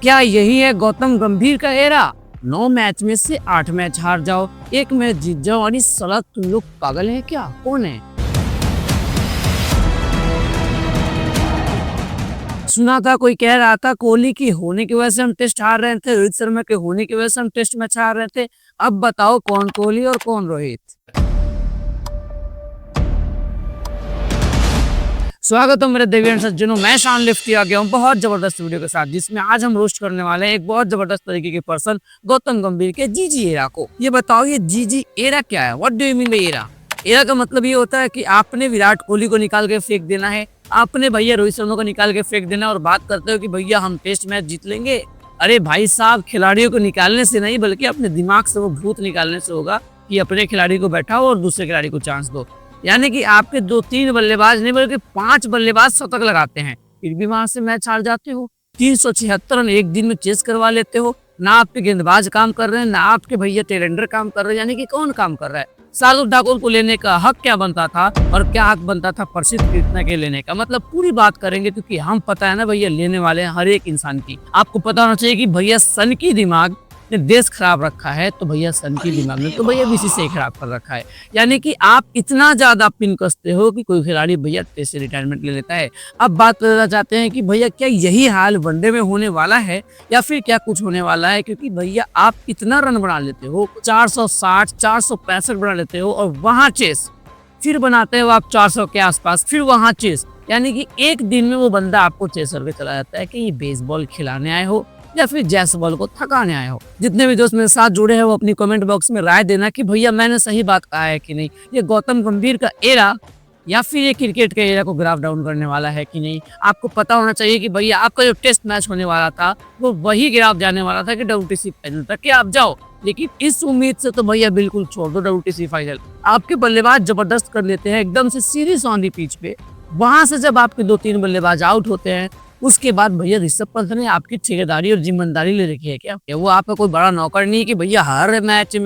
क्या यही है गौतम गंभीर का एरा? 9 मैच में से 8 मैच हार जाओ, 1 मैच जीत जाओ। अरे साला तुम लोग पागल है क्या? कौन है? सुना था कोई कह रहा था कोहली की होने की वजह से हम टेस्ट हार रहे थे, रोहित शर्मा के होने की वजह से हम टेस्ट मैच हार रहे थे। अब बताओ कौन कोहली और कौन रोहित? स्वागत है मेरे देवियन सज्जनों, मैं शान लिफ्टी आ गया हूँ बहुत जबरदस्त वीडियो के साथ, जिसमें आज हम रोस्ट करने वाले हैं एक बहुत जबरदस्त तरीके के पर्सन गौतम गंभीर के जीजी एरा को। ये बताओ ये जीजी एरा क्या है? What do you mean by era? Era का मतलब ये होता है कि आपने विराट कोहली को निकाल के फेंक देना है, आपने भैया रोहित शर्मा को निकाल के फेंक देना और बात करते हो कि भैया हम टेस्ट मैच जीत लेंगे। अरे भाई साहब, खिलाड़ियों को निकालने से नहीं बल्कि अपने दिमाग से वो भूत निकालने से होगा कि अपने खिलाड़ी को बैठाओ और दूसरे खिलाड़ी को चांस दो। यानी कि आपके 2-3 बल्लेबाज नहीं बल्कि 5 बल्लेबाज शतक लगाते हैं, फिर भी वहां से मैच हार जाते हो। 376 रन एक दिन में चेस करवा लेते हो। ना आपके गेंदबाज काम कर रहे हैं, ना आपके भैया टेलेंडर काम कर रहे हैं। यानी कि कौन काम कर रहा है? शार्दुल ठाकुर को लेने का हक क्या बनता था और क्या हक बनता था प्रसिद्ध कृष्णा के लेने का? मतलब पूरी बात करेंगे क्योंकि हम पता है ना भैया लेने वाले हैं हर एक इंसान की। आपको पता होना चाहिए कि भैया सन की दिमाग ने देश खराब रखा है, तो भैया सन की दिमाग ने तो भैया बीसी से खराब कर रखा है। यानी कि आप इतना ज्यादा पिन कसते हो कि कोई खिलाड़ी भैया टेस्ट से रिटायरमेंट ले लेता है। अब बात करना चाहते हैं कि भैया क्या यही हाल वनडे में होने वाला है या फिर क्या कुछ होने वाला है? क्योंकि भैया आप इतना रन बना लेते हो, 460 465 बना लेते हो और वहां चेस फिर बनाते हो आप 400 के आसपास, फिर वहां चेस। यानी कि एक दिन में वो बंदा आपको चेस करके चला जाता है कि ये बेसबॉल खिलाने आए हो या फिर जैसबॉल को थकाने आए हो। जितने भी दोस्त मेरे साथ जुड़े हैं वो अपनी कमेंट बॉक्स में राय देना कि भैया मैंने सही बात कहा है कि नहीं। ये गौतम गंभीर का एरा या फिर ये क्रिकेट के एरा को ग्राफ डाउन करने वाला है कि नहीं? आपको पता होना चाहिए कि भैया आपका जो टेस्ट मैच होने वाला था वो वही ग्राफ जाने वाला था कि WTC फाइनल तक कि आप जाओ। लेकिन इस उम्मीद से तो भैया बिल्कुल छोड़ दो WTC फाइनल। आपके बल्लेबाज जबरदस्त कर लेते हैं एकदम से सीरीज ऑन दी पिच पे। वहां से जब आपके 2-3 बल्लेबाज आउट होते हैं उसके बाद भैया ऋषभ पंत ने आपकी ठेकेदारी और जिम्मेदारी ले रखी है क्या? वो आपका कोई बड़ा नौकर नहीं है कि भैया हर मैच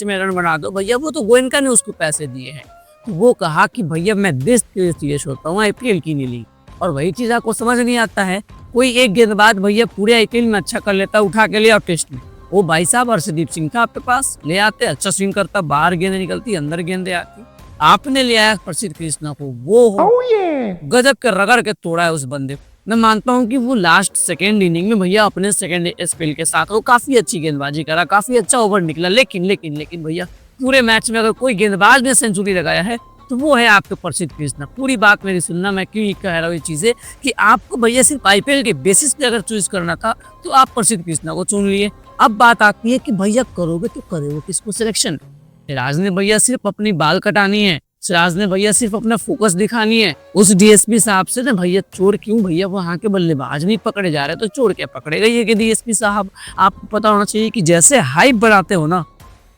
में रन बना दो। भैया वो तो गोयनका ने उसको पैसे दिए हैं, तो वो कहा कि भैया मैं देश के लिए सीरियस होता हूँ, IPL की नहीं ली। और वही चीज आपको समझ नहीं आता है। कोई एक गेंदबाज भैया पूरे IPL में अच्छा कर लेता, उठा के लिया टेस्ट में। वो भाई साहब हर्षदीप सिंह था आपके पास, ले आते, अच्छा स्विंग करता, बाहर गेंदे निकलती, अंदर गेंदे आती। आपने लिया है प्रसिद्ध कृष्णा को, वो गजब के रगड़ के तोड़ा है उस बंदे को। मैं मानता हूं कि वो लास्ट सेकेंड इनिंग में भैया अपने सेकेंड स्पेल के साथ वो काफी अच्छी गेंदबाजी करा, काफी अच्छा ओवर निकला। लेकिन भैया पूरे मैच में अगर कोई गेंदबाज ने सेंचुरी लगाया है तो वो है आपके प्रसिद्ध कृष्णा। पूरी बात मेरी सुनना, मैं क्यों कह रहा हूँ ये चीजें कि आपको भैया सिर्फ IPL के बेसिस पे अगर चूज करना था तो आप प्रसिद्ध कृष्णा को चुन लिए। अब बात आती है कि भैया करोगे तो करोगे किसको सिलेक्शन? सिराज ने भैया सिर्फ अपनी बाल कटानी है, सिराज ने भैया सिर्फ अपना फोकस दिखानी है। उस DSP साहब से ना भैया चोर क्यों भैया वहां के बल्लेबाज नहीं पकड़े जा रहे तो चोर क्या पकड़ेगा ये कि DSP साहब? आपको पता होना चाहिए कि जैसे हाइप बढ़ाते हो ना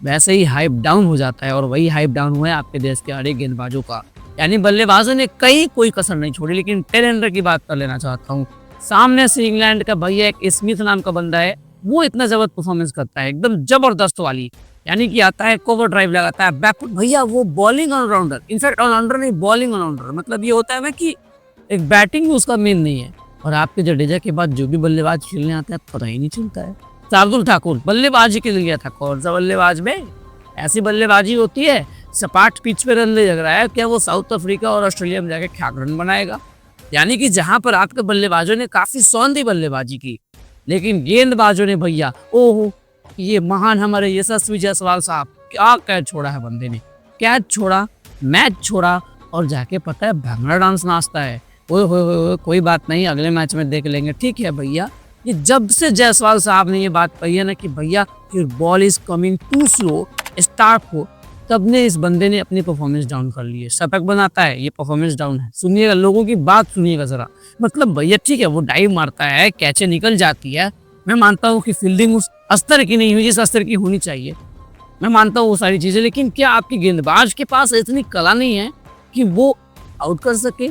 वैसे ही हाइप डाउन हो जाता है, और वही हाइप डाउन हुआ है आपके देश के हर एक गेंदबाजों का। यानी बल्लेबाजों ने कोई कसर नहीं छोड़ी। लेकिन टेलेंडर की बात कर लेना चाहता हूँ। सामने से इंग्लैंड का भैया एक स्मिथ नाम का बंदा है, वो इतना जबरदस्त परफॉर्मेंस करता है, एकदम जबरदस्त वाली। यानी कि आता है, कवर ड्राइव लगाता है, बैकफुट भैया वो बॉलिंग ऑलराउंडर, इनफैक्ट ऑलराउंडर नहीं बॉलिंग ऑलराउंडर। मतलब ये होता है ना कि एक बैटिंग उसका मेन नहीं है। और आपके जडेजा के बाद जो भी बल्लेबाज खेलने आते हैं पता ही नहीं चलता है। शार्दुल ठाकुर बल्लेबाजी के लिए गया था, कौन सा बल्लेबाज में ऐसी बल्लेबाजी होती है? सपाट पिच पे रन ले लग रहा है, क्या वो साउथ अफ्रीका और ऑस्ट्रेलिया में जाके क्या रन बनाएगा? यानी कि जहां पर आपके बल्लेबाजों ने काफी सौंधी बल्लेबाजी की, लेकिन गेंदबाजों ने भैया ओहो, ये महान हमारे यशस्वी जायसवाल साहब क्या कैच छोड़ा है बंदे ने। कैच छोड़ा, मैच छोड़ा और जाके पता है भांगड़ा डांस नाचता है। ओए हो कोई बात नहीं, अगले मैच में देख लेंगे। ठीक है भैया, ये जब से जायसवाल साहब ने ये बात कही है ना कि भैया your ball is coming too slow start हो, तब ने इस बंदे ने अपनी परफॉर्मेंस डाउन कर ली है। शतक बनाता है, ये परफॉर्मेंस डाउन है। सुनिएगा, लोगों की बात सुनिएगा जरा। मतलब भैया ठीक है वो डाइव मारता है, कैचे निकल जाती है, मैं मानता हूँ कि फील्डिंग उस स्तर की नहीं हुई जिस स्तर की होनी चाहिए, मैं मानता हूँ वो सारी चीजें। लेकिन क्या आपकी गेंदबाज के पास इतनी कला नहीं है कि वो आउट कर सके?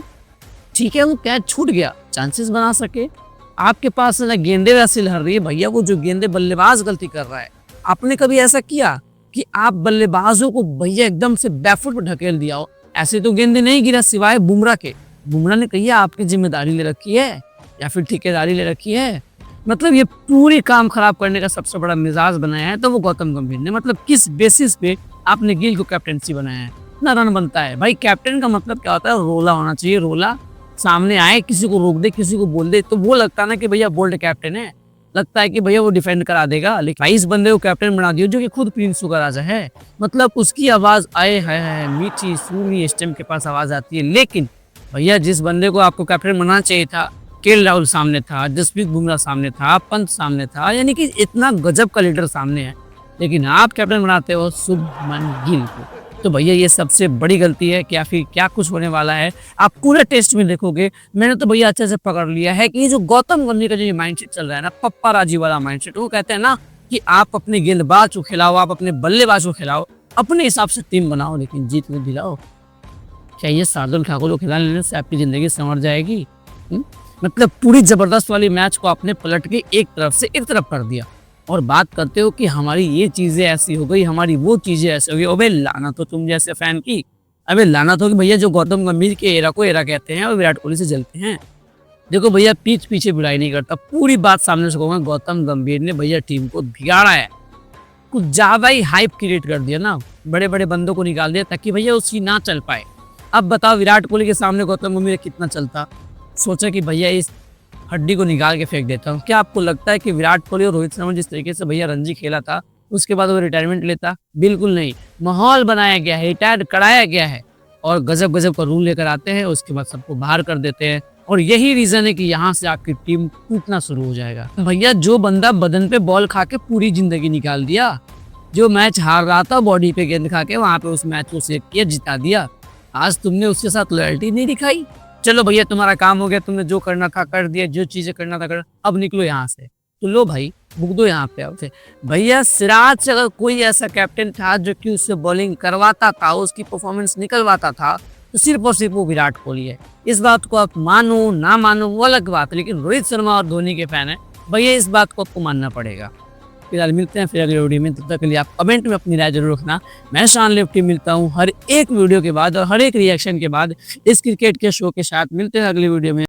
ठीक है वो कैच छूट गया, चांसेस बना सके। आपके पास ना गेंदे वैसे लहर रही है भैया, वो जो गेंदे बल्लेबाज गलती कर रहा है। आपने कभी ऐसा किया कि आप बल्लेबाजों को भैया एकदम से बैकफुट पर ढकेल दिया हो? ऐसे तो गेंदे नहीं गिरा सिवाय बुमराह के। बुमराह ने कही आपकी जिम्मेदारी ले रखी है या फिर ठेकेदारी ले रखी है? मतलब ये पूरी काम खराब करने का सबसे बड़ा मिजाज बनाया है तो वो गौतम गंभीर ने। मतलब किस बेसिस पे आपने गिल को कैप्टेंसी बनाया है? इतना रन बनता है भाई, कैप्टन का मतलब क्या होता है? रोला होना चाहिए, रोला सामने आए, किसी को रोक दे, किसी को बोल दे, तो वो लगता है ना कि भैया बोल्ड कैप्टन है, लगता है कि भैया वो डिफेंड करा देगा। लेकिन 22 बंदे को कैप्टन बना दिया जो कि खुद प्रिंस का राजा है। मतलब उसकी आवाज आए है मीठी सूनी स्टेम के पास आवाज आती है। लेकिन भैया जिस बंदे को आपको कैप्टन बनाना चाहिए था, केएल राहुल सामने था, जसप्रीत बुमराह सामने था, पंत सामने था, यानी कि इतना गजब का लीडर सामने है, लेकिन आप कैप्टन बनाते हो शुभमन गिल को। तो भैया ये सबसे बड़ी गलती है। क्या फिर क्या कुछ होने वाला है आप पूरे टेस्ट में देखोगे। मैंने तो भैया अच्छे से पकड़ लिया है कि ये जो गौतम गंभीर का जो माइंडसेट चल रहा है ना, पप्पाराजी वाला माइंडसेट, वो कहते हैं ना कि आप अपने गेंदबाज को खिलाओ, आप अपने बल्लेबाज को खिलाओ, अपने हिसाब से टीम बनाओ, लेकिन जीत में दिलाओ। क्या ये शार्दुल ठाकुर को खिला लेने से आपकी जिंदगी संवर जाएगी? मतलब पूरी जबरदस्त वाली मैच को आपने पलट के एक तरफ से एक तरफ कर दिया और बात करते हो कि हमारी ये चीजें ऐसी हो गई, हमारी वो चीजें ऐसी हो गई। अबे लाना तो तुम जैसे फैन की, अबे लाना तो कि भैया जो गौतम गंभीर के एरा को एरा कहते हैं और विराट कोहली से जलते हैं। देखो भैया पीठ पीछे बुराई नहीं करता, पूरी बात सामने से कहूँगा, गौतम गंभीर ने भैया टीम को बिगाड़ा है, कुछ ज्यादा ही हाइप क्रिएट कर दिया ना, बड़े बड़े बंदों को निकाल दिया ताकि भैया उसकी ना चल पाए। अब बताओ विराट कोहली के सामने गौतम गंभीर कितना चलता। सोचा कि भैया इस हड्डी को निकाल के फेंक देता हूँ। क्या आपको लगता है कि विराट कोहली और रोहित शर्मा जिस तरीके से भैया रणजी खेला था उसके बाद वो रिटायरमेंट लेता? बिल्कुल नहीं। माहौल बनाया गया है, रिटायर कराया गया है और गजब गजब का रूल लेकर आते हैं, उसके बाद सबको बाहर कर देते हैं और यही रीजन है कि यहाँ से आपकी टीम टूटना शुरू हो जाएगा। भैया जो बंदा बदन पे बॉल खा के पूरी जिंदगी निकाल दिया, जो मैच हार रहा था बॉडी पे गेंद खा के, वहां पे उस मैच को सेव किया, जिता दिया, आज तुमने उसके साथ लॉयल्टी नहीं दिखाई। चलो भैया तुम्हारा काम हो गया, तुमने जो करना था कर दिया, जो चीजें करना था कर, अब निकलो यहाँ से। तो लो भाई भुग दो यहाँ पे आपसे। भैया सिराज से अगर कोई ऐसा कैप्टन था जो कि उससे बॉलिंग करवाता था, उसकी परफॉर्मेंस निकलवाता था, तो सिर्फ और सिर्फ वो विराट कोहली है। इस बात को आप मानो ना मानो वो अलग बात है, लेकिन रोहित शर्मा और धोनी के फैन है भैया, इस बात को आपको मानना पड़ेगा। फिलहाल मिलते हैं फिर अगले वीडियो में, तब तक के लिए आप कमेंट में अपनी राय जरूर रखना। मैं शान लिफ्टी मिलता हूँ हर एक वीडियो के बाद और हर एक रिएक्शन के बाद इस क्रिकेट के शो के साथ। मिलते हैं अगले वीडियो में।